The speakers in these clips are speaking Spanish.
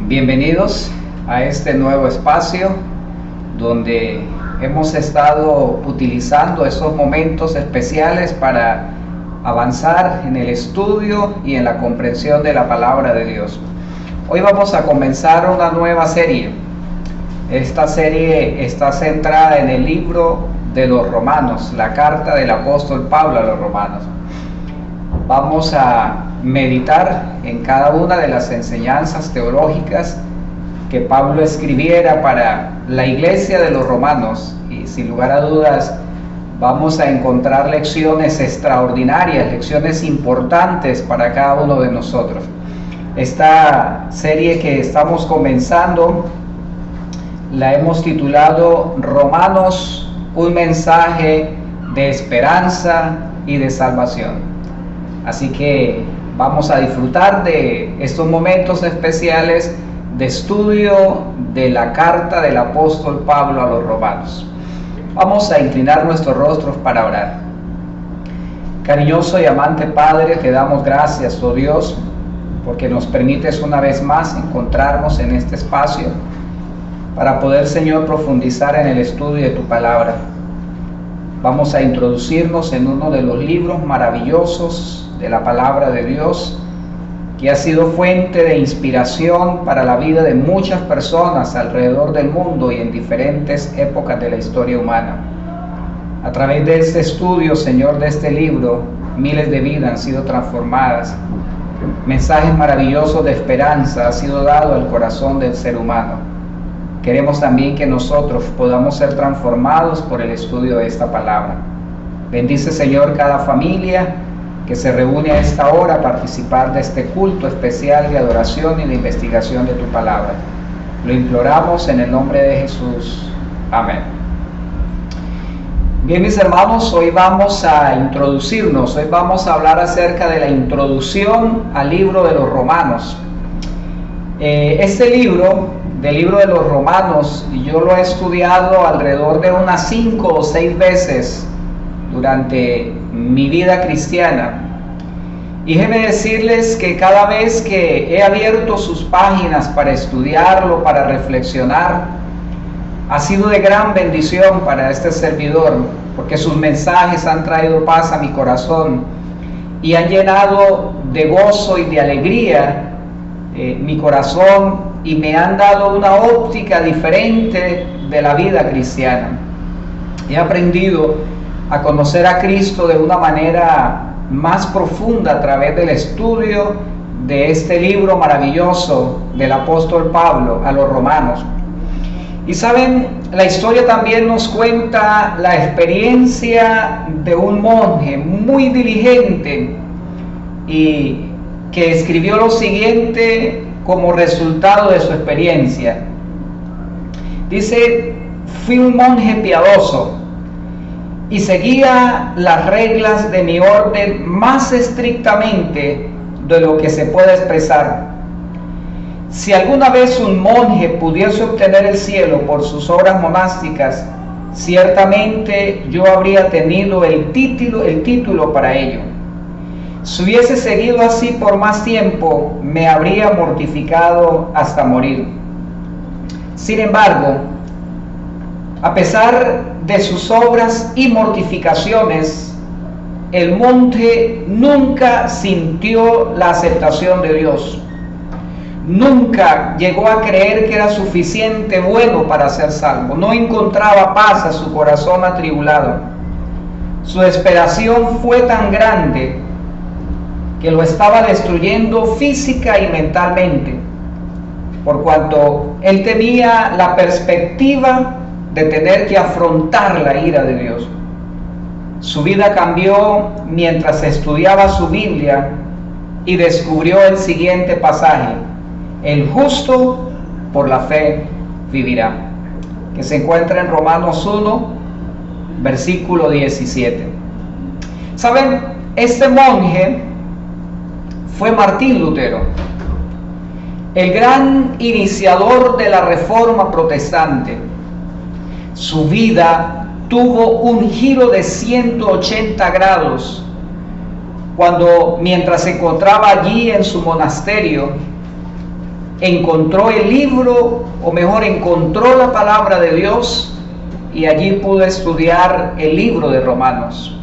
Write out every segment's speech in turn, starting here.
Bienvenidos a este nuevo espacio donde hemos estado utilizando esos momentos especiales para avanzar en el estudio y en la comprensión de la palabra de Dios. Hoy vamos a comenzar una nueva serie. Esta serie está centrada en el libro de los Romanos, la carta del apóstol Pablo a los Romanos. Vamos a meditar en cada una de las enseñanzas teológicas que Pablo escribiera para la iglesia de los romanos, y sin lugar a dudas vamos a encontrar lecciones extraordinarias, lecciones importantes para cada uno de nosotros. Esta serie que estamos comenzando la hemos titulado Romanos, un mensaje de esperanza y de salvación. Así que vamos a disfrutar de estos momentos especiales de estudio de la carta del apóstol Pablo a los romanos. Vamos a inclinar nuestros rostros para orar. Cariñoso y amante Padre, te damos gracias, oh Dios, porque nos permites una vez más encontrarnos en este espacio para poder, Señor, profundizar en el estudio de tu palabra. Vamos a introducirnos en uno de los libros maravillosos de la palabra de Dios, que ha sido fuente de inspiración para la vida de muchas personas alrededor del mundo y en diferentes épocas de la historia humana. A través de este estudio, Señor, de este libro, miles de vidas han sido transformadas. Mensajes maravillosos de esperanza han sido dados al corazón del ser humano. Queremos también que nosotros podamos ser transformados por el estudio de esta palabra. Bendice, Señor, cada familia que se reúne a esta hora a participar de este culto especial de adoración y de investigación de tu palabra. Lo imploramos en el nombre de Jesús. Amén. Bien, mis hermanos, hoy vamos a introducirnos, hoy vamos a hablar acerca de la introducción al libro de los Romanos. Este libro, del libro de los Romanos, yo lo he estudiado alrededor de unas 5 o 6 veces durante mi vida cristiana, y déjenme decirles que cada vez que he abierto sus páginas para estudiarlo, para reflexionar, ha sido de gran bendición para este servidor, porque sus mensajes han traído paz a mi corazón y han llenado de gozo y de alegría mi corazón, y me han dado una óptica diferente de la vida cristiana. He aprendido a conocer a Cristo de una manera más profunda a través del estudio de este libro maravilloso del apóstol Pablo a los romanos. Y saben, la historia también nos cuenta la experiencia de un monje muy diligente y que escribió lo siguiente como resultado de su experiencia. Dice: fui un monje piadoso y seguía las reglas de mi orden más estrictamente de lo que se puede expresar. Si alguna vez un monje pudiese obtener el cielo por sus obras monásticas, ciertamente yo habría tenido el título para ello. Si hubiese seguido así por más tiempo, me habría mortificado hasta morir. Sin embargo, a pesar de sus obras y mortificaciones, el monje nunca sintió la aceptación de Dios. Nunca llegó a creer que era suficiente bueno para ser salvo. No encontraba paz a su corazón atribulado. Su desesperación fue tan grande que lo estaba destruyendo física y mentalmente, por cuanto él tenía la perspectiva de tener que afrontar la ira de Dios. Su vida cambió mientras estudiaba su Biblia y descubrió el siguiente pasaje: el justo por la fe vivirá, que se encuentra en Romanos 1, versículo 17. ¿Saben? Este monje fue Martín Lutero, el gran iniciador de la Reforma protestante. Su vida tuvo un giro de 180 grados cuando, mientras se encontraba allí en su monasterio, encontró el libro, o mejor, encontró la palabra de Dios, y allí pudo estudiar el libro de Romanos.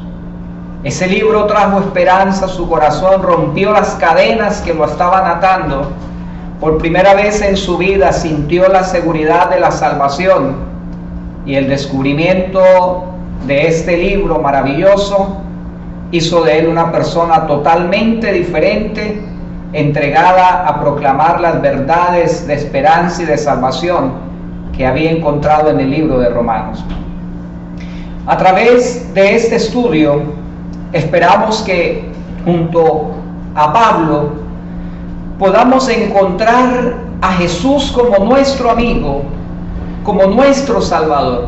Ese libro trajo esperanza a su corazón, rompió las cadenas que lo estaban atando. Por primera vez en su vida sintió la seguridad de la salvación, y el descubrimiento de este libro maravilloso hizo de él una persona totalmente diferente, entregada a proclamar las verdades de esperanza y de salvación que había encontrado en el libro de Romanos. A través de este estudio, esperamos que junto a Pablo podamos encontrar a Jesús como nuestro amigo, como nuestro Salvador,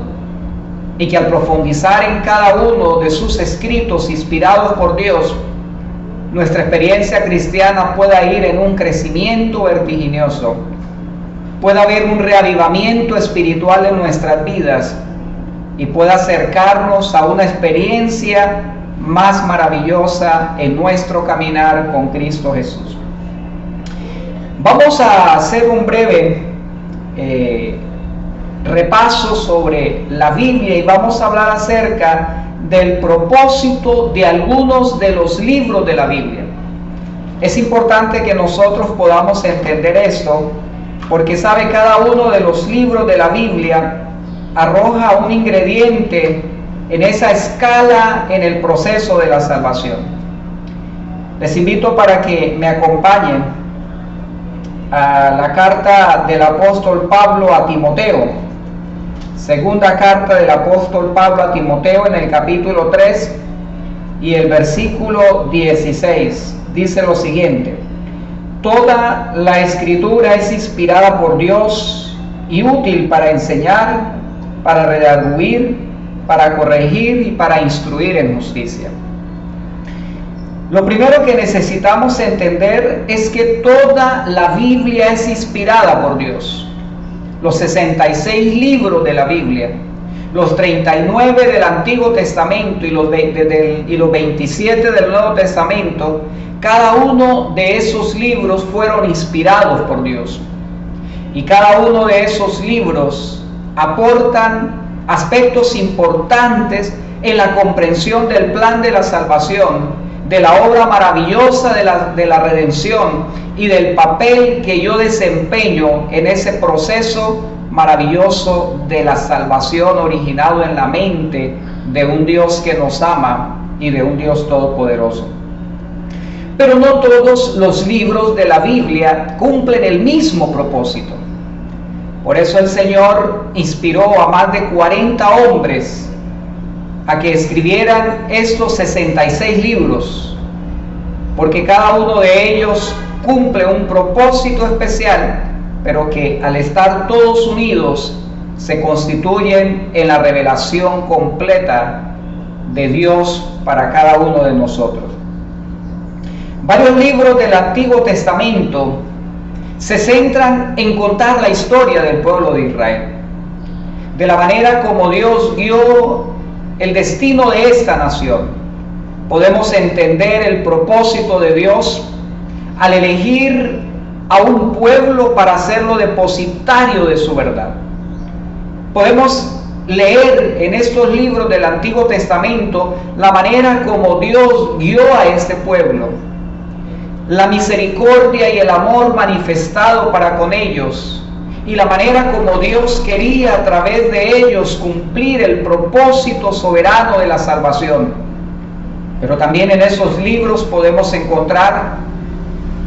y que al profundizar en cada uno de sus escritos inspirados por Dios, nuestra experiencia cristiana pueda ir en un crecimiento vertiginoso, pueda haber un reavivamiento espiritual en nuestras vidas y pueda acercarnos a una experiencia más maravillosa en nuestro caminar con Cristo Jesús. Vamos a hacer un breve repaso sobre la Biblia y vamos a hablar acerca del propósito de algunos de los libros de la Biblia. Es importante que nosotros podamos entender esto, porque sabe, cada uno de los libros de la Biblia arroja un ingrediente en esa escala en el proceso de la salvación. Les invito para que me acompañen a la carta del apóstol Pablo a Timoteo. Segunda carta del apóstol Pablo a Timoteo, en el capítulo 3 y el versículo 16. Dice lo siguiente: toda la escritura es inspirada por Dios y útil para enseñar, para redarguir, para corregir y para instruir en justicia. Lo primero que necesitamos entender es que toda la Biblia es inspirada por Dios. Los 66 libros de la Biblia, los 39 del Antiguo Testamento y los 27 del Nuevo Testamento, cada uno de esos libros fueron inspirados por Dios. Y cada uno de esos libros aportan aspectos importantes en la comprensión del plan de la salvación, de la obra maravillosa de la redención y del papel que yo desempeño en ese proceso maravilloso de la salvación originado en la mente de un Dios que nos ama y de un Dios todopoderoso. Pero no todos los libros de la Biblia cumplen el mismo propósito. Por eso el Señor inspiró a más de 40 hombres a que escribieran estos 66 libros, porque cada uno de ellos cumple un propósito especial, pero que al estar todos unidos se constituyen en la revelación completa de Dios para cada uno de nosotros. Varios libros del Antiguo Testamento se centran en contar la historia del pueblo de Israel, de la manera como Dios guió el destino de esta nación. Podemos entender el propósito de Dios al elegir a un pueblo para hacerlo depositario de su verdad. Podemos leer en estos libros del Antiguo Testamento la manera como Dios guió a este pueblo, la misericordia y el amor manifestado para con ellos, y la manera como Dios quería a través de ellos cumplir el propósito soberano de la salvación. Pero también en esos libros podemos encontrar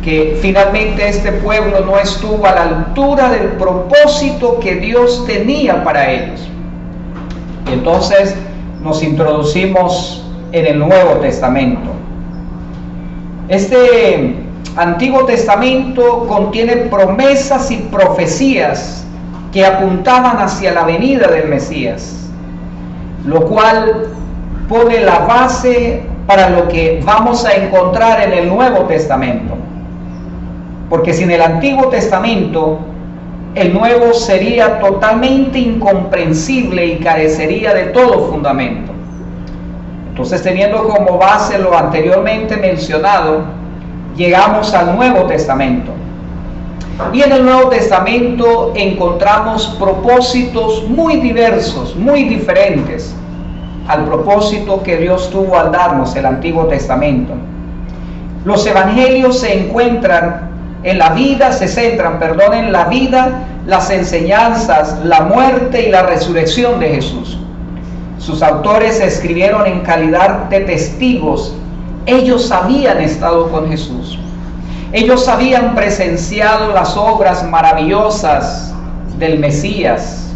que finalmente este pueblo no estuvo a la altura del propósito que Dios tenía para ellos. Y entonces nos introducimos en el Nuevo Testamento. Este Antiguo Testamento contiene promesas y profecías que apuntaban hacia la venida del Mesías, lo cual pone la base para lo que vamos a encontrar en el Nuevo Testamento. Porque sin el Antiguo Testamento, el Nuevo sería totalmente incomprensible y carecería de todo fundamento. Entonces, teniendo como base lo anteriormente mencionado, llegamos al Nuevo Testamento. Y en el Nuevo Testamento encontramos propósitos muy diversos, muy diferentes al propósito que Dios tuvo al darnos el Antiguo Testamento. Los evangelios se centran en la vida, las enseñanzas, la muerte y la resurrección de Jesús. Sus autores escribieron en calidad de testigos. Ellos habían estado con Jesús. Ellos habían presenciado las obras maravillosas del Mesías.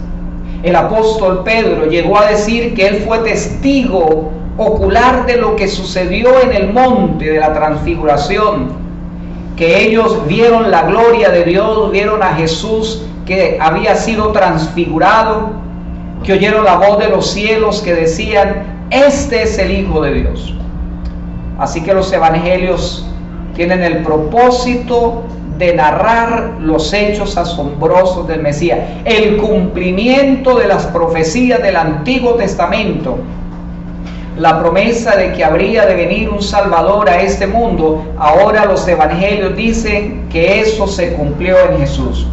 El apóstol Pedro llegó a decir que él fue testigo ocular de lo que sucedió en el monte de la transfiguración, que ellos vieron la gloria de Dios, vieron a Jesús que había sido transfigurado, que oyeron la voz de los cielos que decían: este es el Hijo de Dios. Así que los evangelios tienen el propósito de narrar los hechos asombrosos del Mesías, el cumplimiento de las profecías del Antiguo Testamento, la promesa de que habría de venir un Salvador a este mundo. Ahora los evangelios dicen que eso se cumplió en Jesús.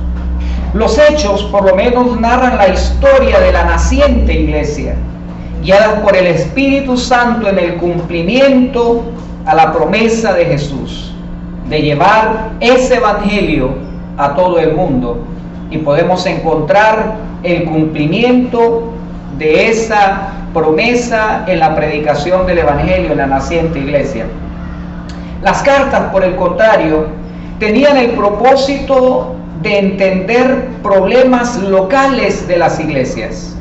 Los hechos por lo menos narran la historia de la naciente iglesia, guiadas por el Espíritu Santo en el cumplimiento a la promesa de Jesús, de llevar ese evangelio a todo el mundo. Y podemos encontrar el cumplimiento de esa promesa en la predicación del evangelio en la naciente iglesia. Las cartas, por el contrario, tenían el propósito de entender problemas locales de las iglesias.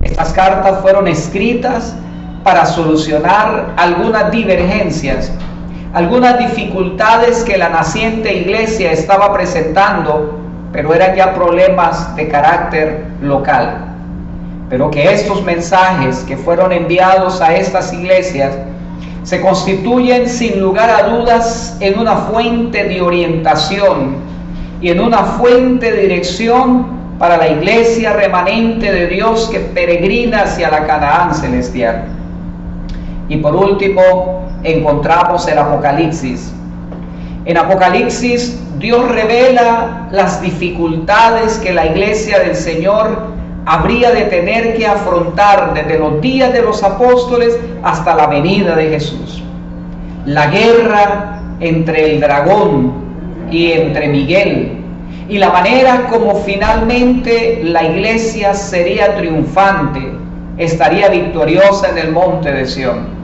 Estas cartas fueron escritas para solucionar algunas divergencias, algunas dificultades que la naciente iglesia estaba presentando, pero eran ya problemas de carácter local. Pero que estos mensajes que fueron enviados a estas iglesias se constituyen sin lugar a dudas en una fuente de orientación y en una fuente de dirección para la iglesia remanente de Dios que peregrina hacia la Canaán celestial. Y por último, encontramos el Apocalipsis. En Apocalipsis, Dios revela las dificultades que la iglesia del Señor habría de tener que afrontar desde los días de los apóstoles hasta la venida de Jesús. La guerra entre el dragón y entre Miguel, y la manera como finalmente la iglesia sería triunfante, estaría victoriosa en el monte de Sión.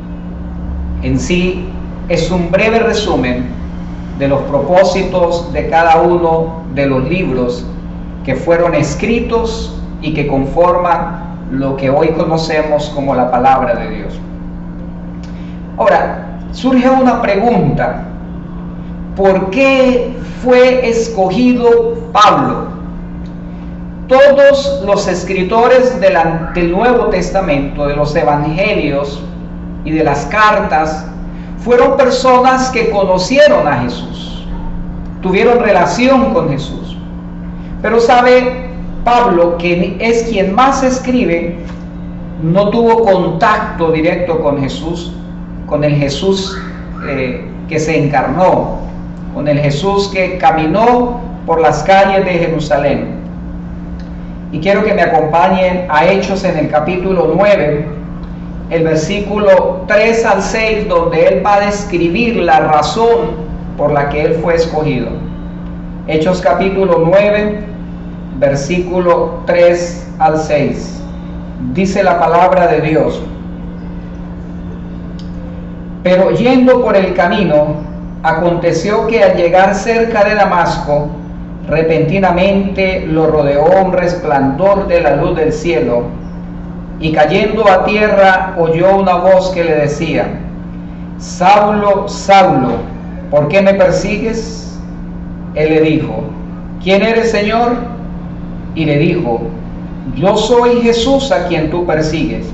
En sí, es un breve resumen de los propósitos de cada uno de los libros que fueron escritos y que conforman lo que hoy conocemos como la palabra de Dios. Ahora, surge una pregunta: ¿por qué fue escogido Pablo? Todos los escritores del Nuevo Testamento, de los evangelios y de las cartas, fueron personas que conocieron a Jesús, tuvieron relación con Jesús. Pero sabe, Pablo, que es quien más escribe, no tuvo contacto directo con Jesús, con el Jesús que se encarnó, con el Jesús que caminó por las calles de Jerusalén. Y quiero que me acompañen a Hechos en el capítulo 9, el versículo 3 al 6, donde él va a describir la razón por la que él fue escogido. Hechos capítulo 9, versículo 3 al 6. Dice la palabra de Dios: pero yendo por el camino, aconteció que al llegar cerca de Damasco, repentinamente lo rodeó un resplandor de la luz del cielo, y cayendo a tierra oyó una voz que le decía: Saulo, Saulo, ¿por qué me persigues? Él le dijo: ¿quién eres, Señor? Y le dijo: yo soy Jesús a quien tú persigues.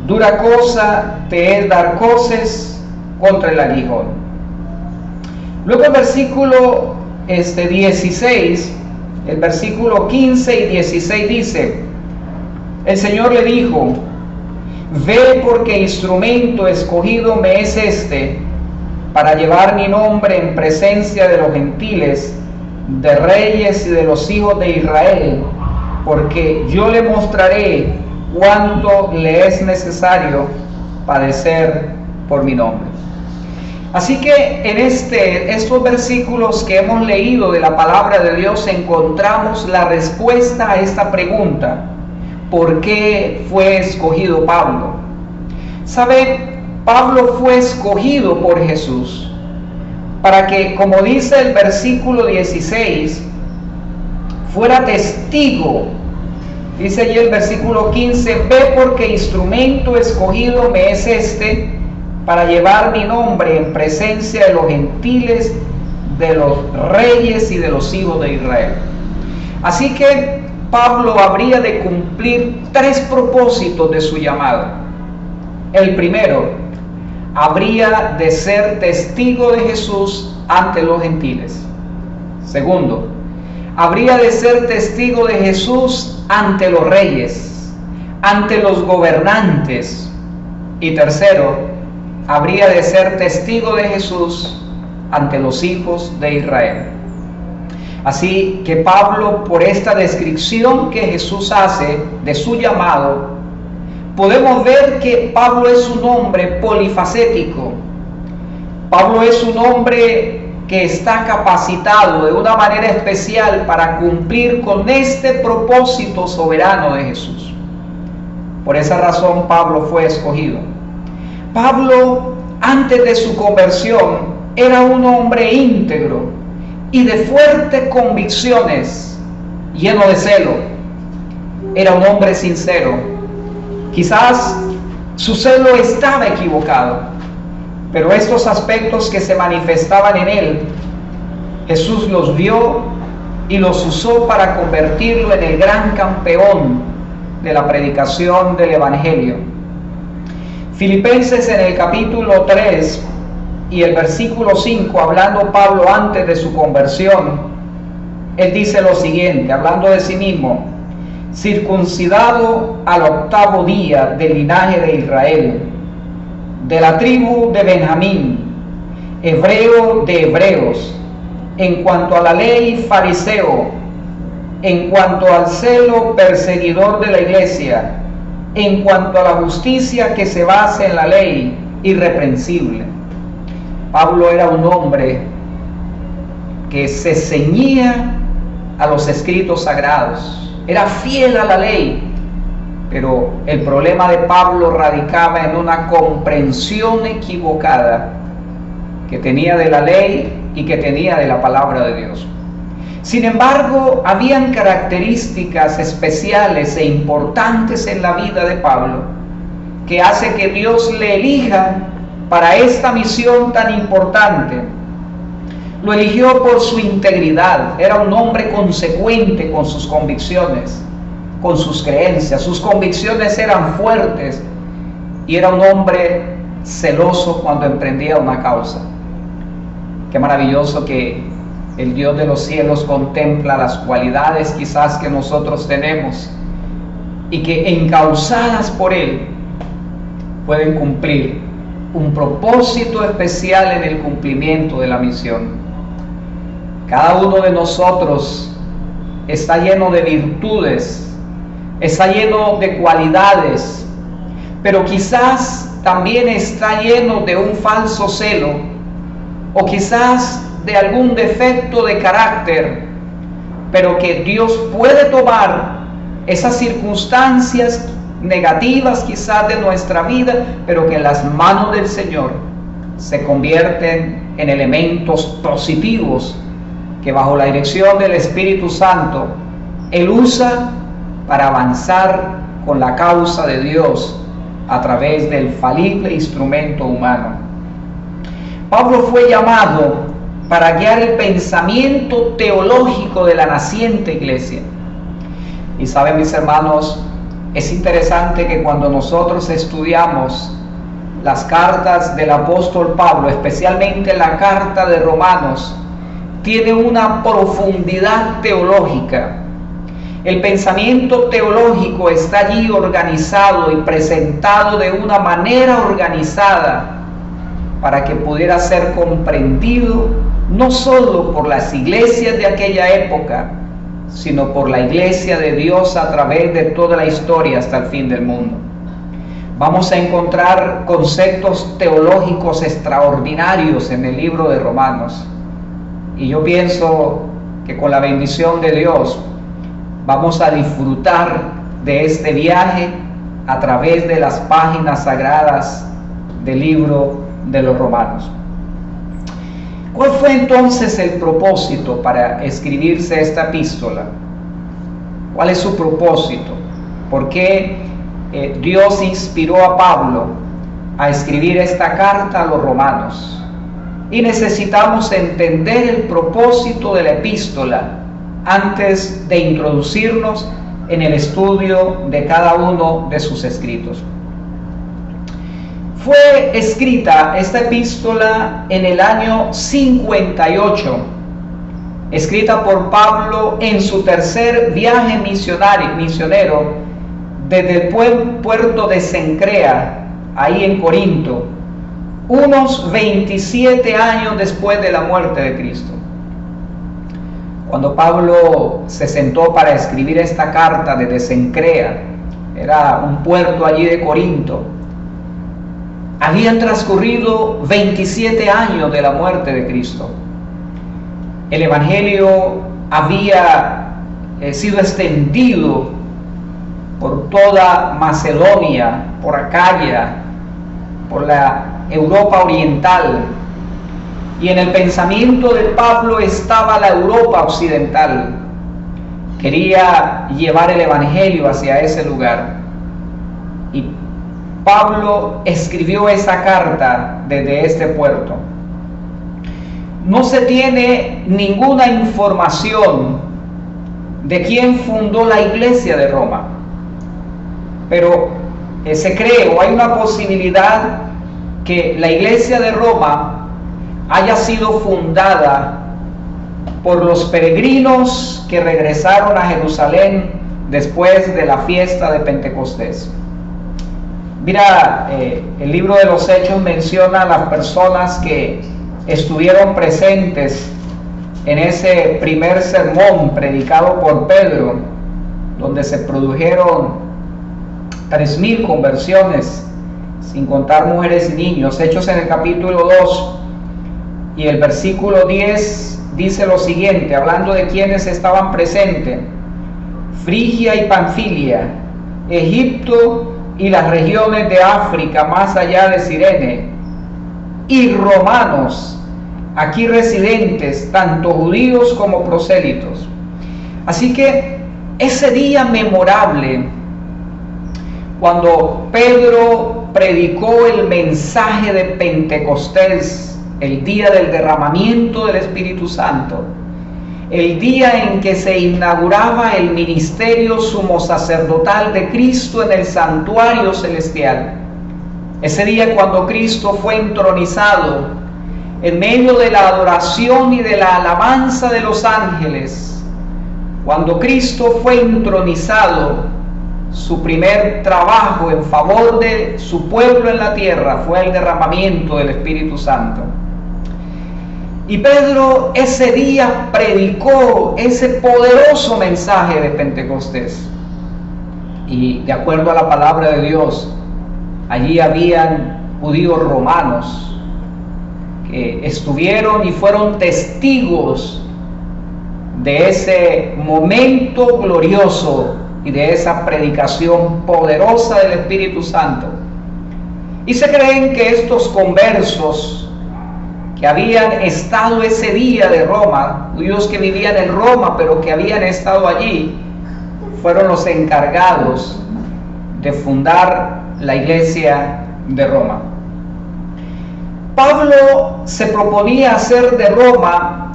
Dura cosa te es dar coces contra el aguijón. Luego el versículo 16, el versículo 15 y 16 dice: el Señor le dijo: ve, porque instrumento escogido me es este, para llevar mi nombre en presencia de los gentiles de reyes y de los hijos de Israel, porque yo le mostraré cuánto le es necesario padecer por mi nombre. Así que en estos versículos que hemos leído de la palabra de Dios encontramos la respuesta a esta pregunta: ¿por qué fue escogido Pablo? ¿Sabe? Pablo fue escogido por Jesús para que, como dice el versículo 16, fuera testigo. Dice allí el versículo 15: ve porque instrumento escogido me es este, para llevar mi nombre en presencia de los gentiles, de los reyes y de los hijos de Israel. Así que Pablo habría de cumplir 3 propósitos de su llamado. El primero, habría de ser testigo de Jesús ante los gentiles. Segundo, habría de ser testigo de Jesús ante los reyes, ante los gobernantes. Y tercero, habría de ser testigo de Jesús ante los hijos de Israel. Así que Pablo, por esta descripción que Jesús hace de su llamado, podemos ver que Pablo es un hombre polifacético. Pablo es un hombre que está capacitado de una manera especial para cumplir con este propósito soberano de Jesús. Por esa razón Pablo fue escogido. Pablo, antes de su conversión, era un hombre íntegro y de fuertes convicciones, lleno de celo. Era un hombre sincero. Quizás su celo estaba equivocado, pero estos aspectos que se manifestaban en él, Jesús los vio y los usó para convertirlo en el gran campeón de la predicación del Evangelio. Filipenses, en el capítulo 3 y el versículo 5, hablando Pablo antes de su conversión, él dice lo siguiente, hablando de sí mismo: circuncidado al 8º día del linaje de Israel, de la tribu de Benjamín, hebreo de hebreos, en cuanto a la ley fariseo, en cuanto al celo perseguidor de la iglesia, en cuanto a la justicia que se basa en la ley, irreprensible. Pablo era un hombre que se ceñía a los escritos sagrados, era fiel a la ley, pero el problema de Pablo radicaba en una comprensión equivocada que tenía de la ley y que tenía de la palabra de Dios. Sin embargo, habían características especiales e importantes en la vida de Pablo que hace que Dios le elija para esta misión tan importante. Lo eligió por su integridad. Era un hombre consecuente con sus convicciones, con sus creencias. Sus convicciones eran fuertes y era un hombre celoso cuando emprendía una causa. Qué maravilloso que el Dios de los cielos contempla las cualidades quizás que nosotros tenemos y que encausadas por Él pueden cumplir un propósito especial en el cumplimiento de la misión. Cada uno de nosotros está lleno de virtudes, está lleno de cualidades, pero quizás también está lleno de un falso celo, o quizás de algún defecto de carácter, pero que Dios puede tomar esas circunstancias negativas quizás de nuestra vida, pero que en las manos del Señor se convierten en elementos positivos que bajo la dirección del Espíritu Santo Él usa para avanzar con la causa de Dios a través del falible instrumento humano. Pablo fue llamado para guiar el pensamiento teológico de la naciente iglesia. Y saben, mis hermanos, es interesante que cuando nosotros estudiamos las cartas del apóstol Pablo, especialmente la carta de Romanos, tiene una profundidad teológica. El pensamiento teológico está allí organizado y presentado de una manera organizada para que pudiera ser comprendido no solo por las iglesias de aquella época, sino por la iglesia de Dios a través de toda la historia hasta el fin del mundo. Vamos a encontrar conceptos teológicos extraordinarios en el libro de Romanos. Y yo pienso que con la bendición de Dios vamos a disfrutar de este viaje a través de las páginas sagradas del libro de los Romanos. ¿Cuál fue entonces el propósito para escribirse esta epístola? ¿Cuál es su propósito? ¿Por qué Dios inspiró a Pablo a escribir esta carta a los romanos? Y necesitamos entender el propósito de la epístola antes de introducirnos en el estudio de cada uno de sus escritos. Fue escrita esta epístola en el año 58, escrita por Pablo en su tercer viaje misionero desde el puerto de Cencrea, ahí en Corinto, unos 27 años después de la muerte de Cristo. Cuando Pablo se sentó para escribir esta carta desde Cencrea, era un puerto allí de Corinto, habían transcurrido 27 años de la muerte de Cristo. El Evangelio había sido extendido por toda Macedonia, por Acaya, por la Europa oriental. Y en el pensamiento de Pablo estaba la Europa occidental. Quería llevar el Evangelio hacia ese lugar. Y Pablo escribió esa carta desde este puerto. No se tiene ninguna información de quién fundó la iglesia de Roma, pero se cree o hay una posibilidad que la iglesia de Roma haya sido fundada por los peregrinos que regresaron a Jerusalén después de la fiesta de Pentecostés. Mira, el libro de los Hechos menciona a las personas que estuvieron presentes en ese primer sermón predicado por Pedro, donde se produjeron 3,000 conversiones, sin contar mujeres y niños. Hechos en el capítulo 2 y el versículo 10 dice lo siguiente, hablando de quienes estaban presentes: Frigia y Panfilia, Egipto y las regiones de África más allá de Cirene, y romanos aquí residentes, tanto judíos como prosélitos. Así que ese día memorable, cuando Pedro predicó el mensaje de Pentecostés, el día del derramamiento del Espíritu Santo, el día en que se inauguraba el ministerio sumo sacerdotal de Cristo en el santuario celestial, ese día cuando Cristo fue entronizado, en medio de la adoración y de la alabanza de los ángeles, cuando Cristo fue entronizado, su primer trabajo en favor de su pueblo en la tierra fue el derramamiento del Espíritu Santo. Y Pedro ese día predicó ese poderoso mensaje de Pentecostés. Y de acuerdo a la palabra de Dios, allí habían judíos romanos que estuvieron y fueron testigos de ese momento glorioso y de esa predicación poderosa del Espíritu Santo. Y se creen que estos conversos que habían estado ese día de Roma, judíos que vivían en Roma pero que habían estado allí, fueron los encargados de fundar la iglesia de Roma. Pablo se proponía hacer de Roma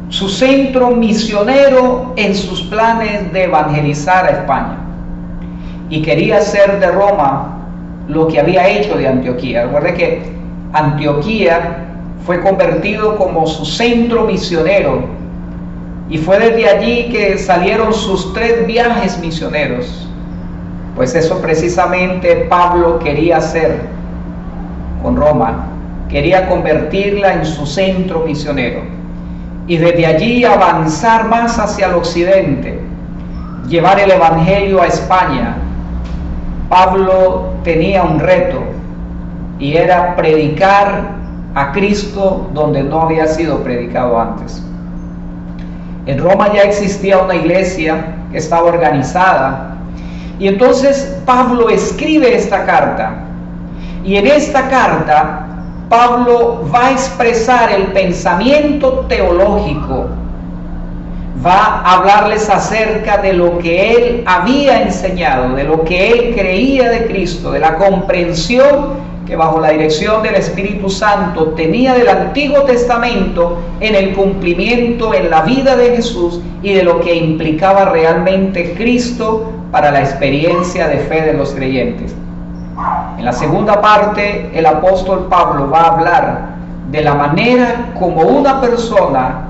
su centro misionero en sus planes de evangelizar a España, y quería hacer de Roma lo que había hecho de Antioquía. Recuerde que Antioquía fue convertido como su centro misionero, y fue desde allí que salieron sus 3 viajes misioneros. Pues eso precisamente Pablo quería hacer con Roma, quería convertirla en su centro misionero. y desde allí avanzar más hacia el occidente, llevar el Evangelio a España, Pablo tenía un reto, y era predicar a Cristo donde no había sido predicado antes. En Roma ya existía una iglesia que estaba organizada, y entonces Pablo escribe esta carta, y en esta carta Pablo va a expresar el pensamiento teológico, va a hablarles acerca de lo que él había enseñado, de lo que él creía de Cristo, de la comprensión que bajo la dirección del Espíritu Santo tenía del Antiguo Testamento en el cumplimiento en la vida de Jesús y de lo que implicaba realmente Cristo para la experiencia de fe de los creyentes. En la segunda parte, el apóstol Pablo va a hablar de la manera como una persona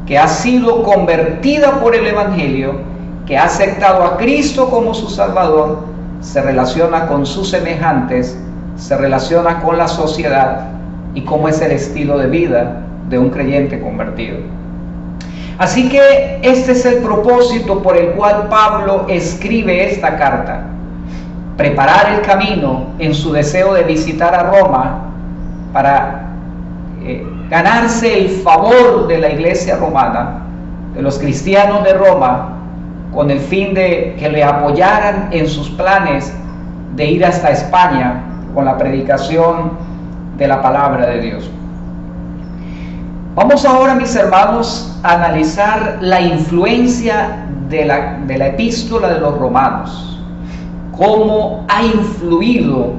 que ha sido convertida por el Evangelio, que ha aceptado a Cristo como su Salvador, se relaciona con sus semejantes, se relaciona con la sociedad y cómo es el estilo de vida de un creyente convertido. Así que este es el propósito por el cual Pablo escribe esta carta: preparar el camino en su deseo de visitar a Roma para ganarse el favor de la iglesia romana, de los cristianos de Roma, con el fin de que le apoyaran en sus planes de ir hasta España con la predicación de la palabra de Dios. Vamos ahora, mis hermanos, a analizar la influencia de la epístola de los Romanos. Cómo ha influido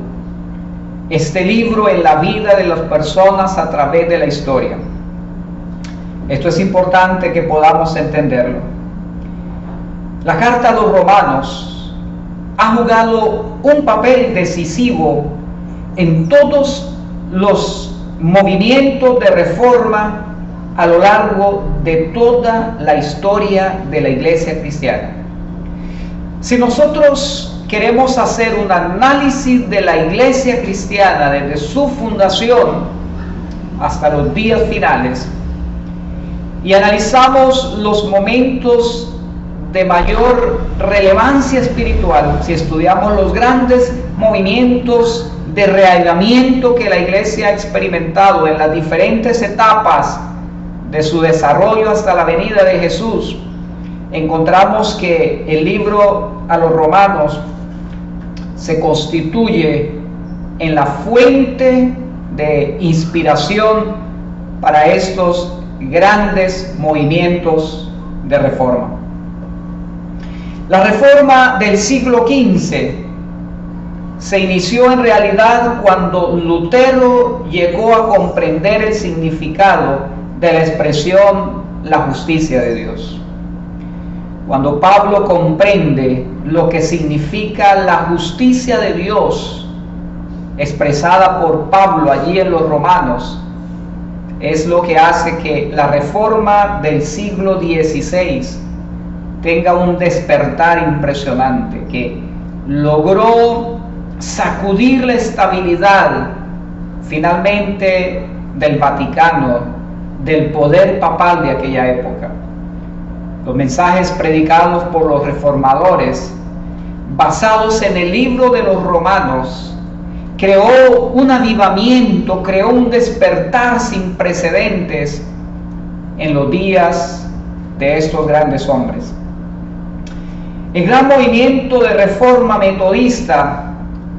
este libro en la vida de las personas a través de la historia. Esto es importante que podamos entenderlo. La carta a los Romanos ha jugado un papel decisivo en todos los movimientos de reforma a lo largo de toda la historia de la iglesia cristiana. Si nosotros queremos hacer un análisis de la iglesia cristiana desde su fundación hasta los días finales, y analizamos los momentos de mayor relevancia espiritual, si estudiamos los grandes movimientos de reavivamiento que la iglesia ha experimentado en las diferentes etapas de su desarrollo hasta la venida de Jesús, encontramos que el libro a los Romanos se constituye en la fuente de inspiración para estos grandes movimientos de reforma. La reforma del siglo XV se inició en realidad cuando Lutero llegó a comprender el significado de la expresión la justicia de Dios. Cuando Pablo comprende lo que significa la justicia de Dios expresada por Pablo allí en los Romanos, es lo que hace que la reforma del siglo XVI tenga un despertar impresionante, que logró sacudir la estabilidad finalmente del Vaticano, del poder papal de aquella época. Los mensajes predicados por los reformadores, basados en el libro de los Romanos, creó un avivamiento, creó un despertar sin precedentes en los días de estos grandes hombres. El gran movimiento de reforma metodista,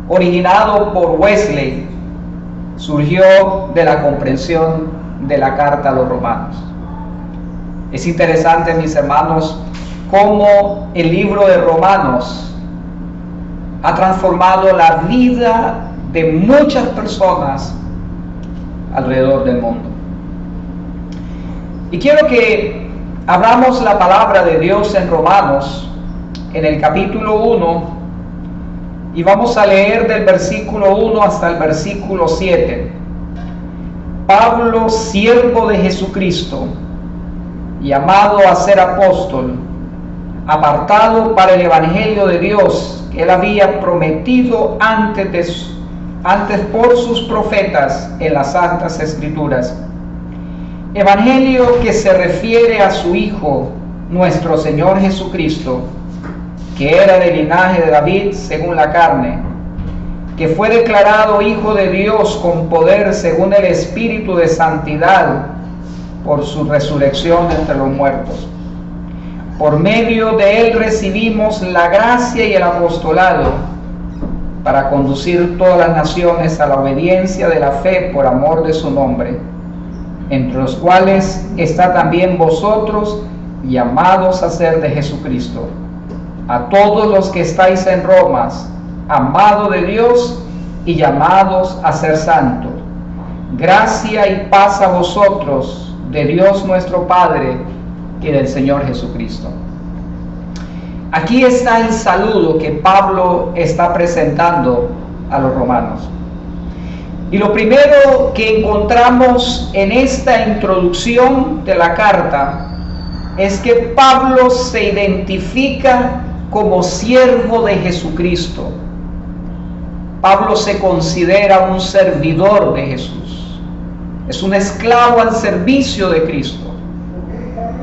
originado por Wesley, surgió de la comprensión de la carta a los Romanos. Es interesante, mis hermanos, cómo el libro de Romanos ha transformado la vida de muchas personas alrededor del mundo. Y quiero que abramos la palabra de Dios en Romanos, en el capítulo 1, y vamos a leer del versículo 1 hasta el versículo 7. Pablo, siervo de Jesucristo, llamado a ser apóstol, apartado para el evangelio de Dios que él había prometido antes por sus profetas en las santas escrituras, Evangelio que se refiere a su Hijo, nuestro Señor Jesucristo, que era del linaje de David según la carne, que fue declarado Hijo de Dios con poder según el Espíritu de santidad por su resurrección entre los muertos. Por medio de él recibimos la gracia y el apostolado para conducir todas las naciones a la obediencia de la fe por amor de su nombre, entre los cuales está también vosotros, llamados a ser de Jesucristo. A todos los que estáis en Roma, amado de Dios y llamados a ser santos, gracia y paz a vosotros, de Dios nuestro Padre y del Señor Jesucristo. Aquí está el saludo que Pablo está presentando a los romanos. Y lo primero que encontramos en esta introducción de la carta es que Pablo se identifica como siervo de Jesucristo. Pablo se considera un servidor de Jesús. Es un esclavo al servicio de Cristo.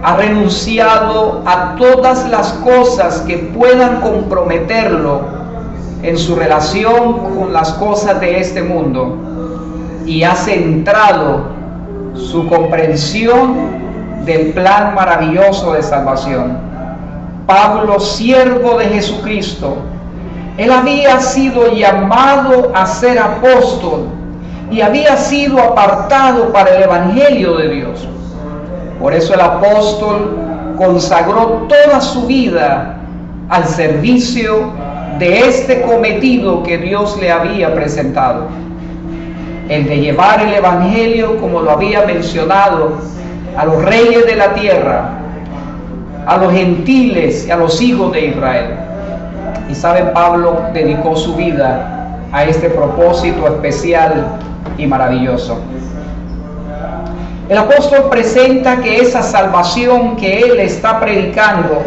Ha renunciado a todas las cosas que puedan comprometerlo en su relación con las cosas de este mundo y ha centrado su comprensión del plan maravilloso de salvación. Pablo, siervo de Jesucristo, él había sido llamado a ser apóstol y había sido apartado para el Evangelio de Dios. Por eso el apóstol consagró toda su vida al servicio de este cometido que Dios le había presentado, el de llevar el Evangelio, como lo había mencionado, a los reyes de la tierra, a los gentiles y a los hijos de Israel. Y saben, Pablo dedicó su vida a este propósito especial y maravilloso. El apóstol presenta que esa salvación que él está predicando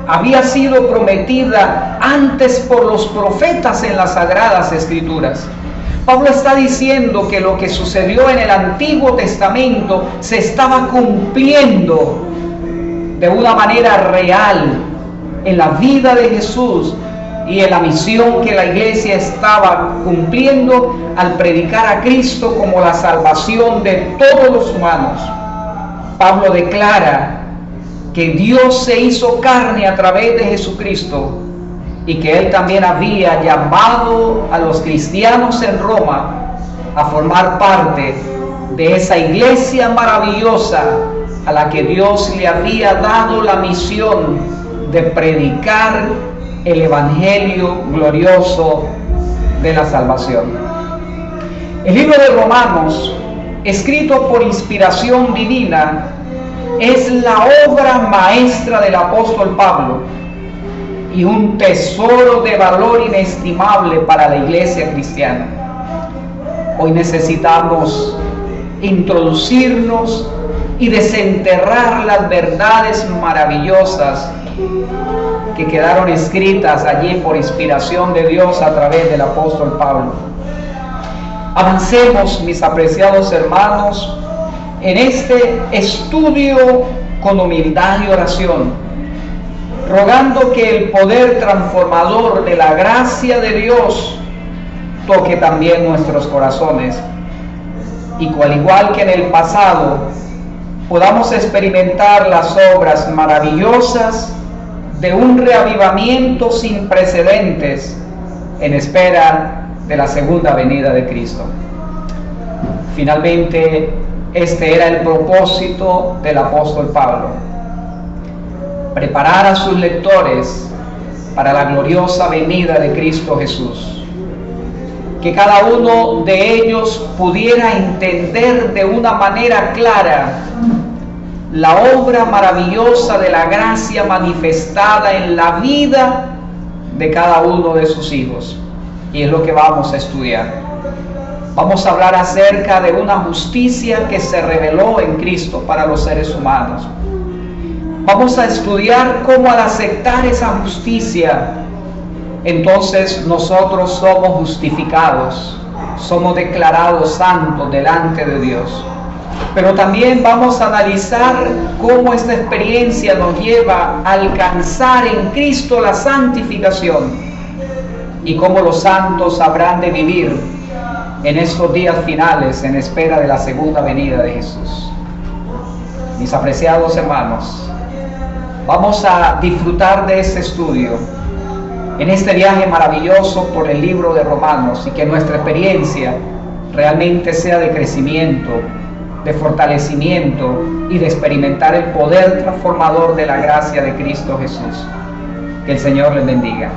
había sido prometida antes por los profetas en las Sagradas Escrituras. Pablo está diciendo que lo que sucedió en el Antiguo Testamento se estaba cumpliendo de una manera real en la vida de Jesús y en la misión que la iglesia estaba cumpliendo al predicar a Cristo como la salvación de todos los humanos. Pablo declara que Dios se hizo carne a través de Jesucristo y que Él también había llamado a los cristianos en Roma a formar parte de esa iglesia maravillosa a la que Dios le había dado la misión de predicar el Evangelio glorioso de la salvación. El libro de Romanos, escrito por inspiración divina, es la obra maestra del apóstol Pablo y un tesoro de valor inestimable para la iglesia cristiana. Hoy necesitamos introducirnos y desenterrar las verdades maravillosas que quedaron escritas allí por inspiración de Dios a través del apóstol Pablo. Avancemos, mis apreciados hermanos, en este estudio con humildad y oración, rogando que el poder transformador de la gracia de Dios toque también nuestros corazones y al igual que en el pasado podamos experimentar las obras maravillosas de un reavivamiento sin precedentes en espera de la segunda venida de Cristo. Finalmente, este era el propósito del apóstol Pablo: preparar a sus lectores para la gloriosa venida de Cristo Jesús. Que cada uno de ellos pudiera entender de una manera clara la obra maravillosa de la gracia manifestada en la vida de cada uno de sus hijos. Y es lo que vamos a estudiar. Vamos a hablar acerca de una justicia que se reveló en Cristo para los seres humanos. Vamos a estudiar cómo al aceptar esa justicia, entonces nosotros somos justificados, somos declarados santos delante de Dios. pero también vamos a analizar cómo esta experiencia nos lleva a alcanzar en Cristo la santificación y cómo los santos habrán de vivir en estos días finales en espera de la segunda venida de Jesús. Mis apreciados hermanos, vamos a disfrutar de este estudio en este viaje maravilloso por el libro de Romanos, y que nuestra experiencia realmente sea de crecimiento, de fortalecimiento y de experimentar el poder transformador de la gracia de Cristo Jesús. Que el Señor les bendiga.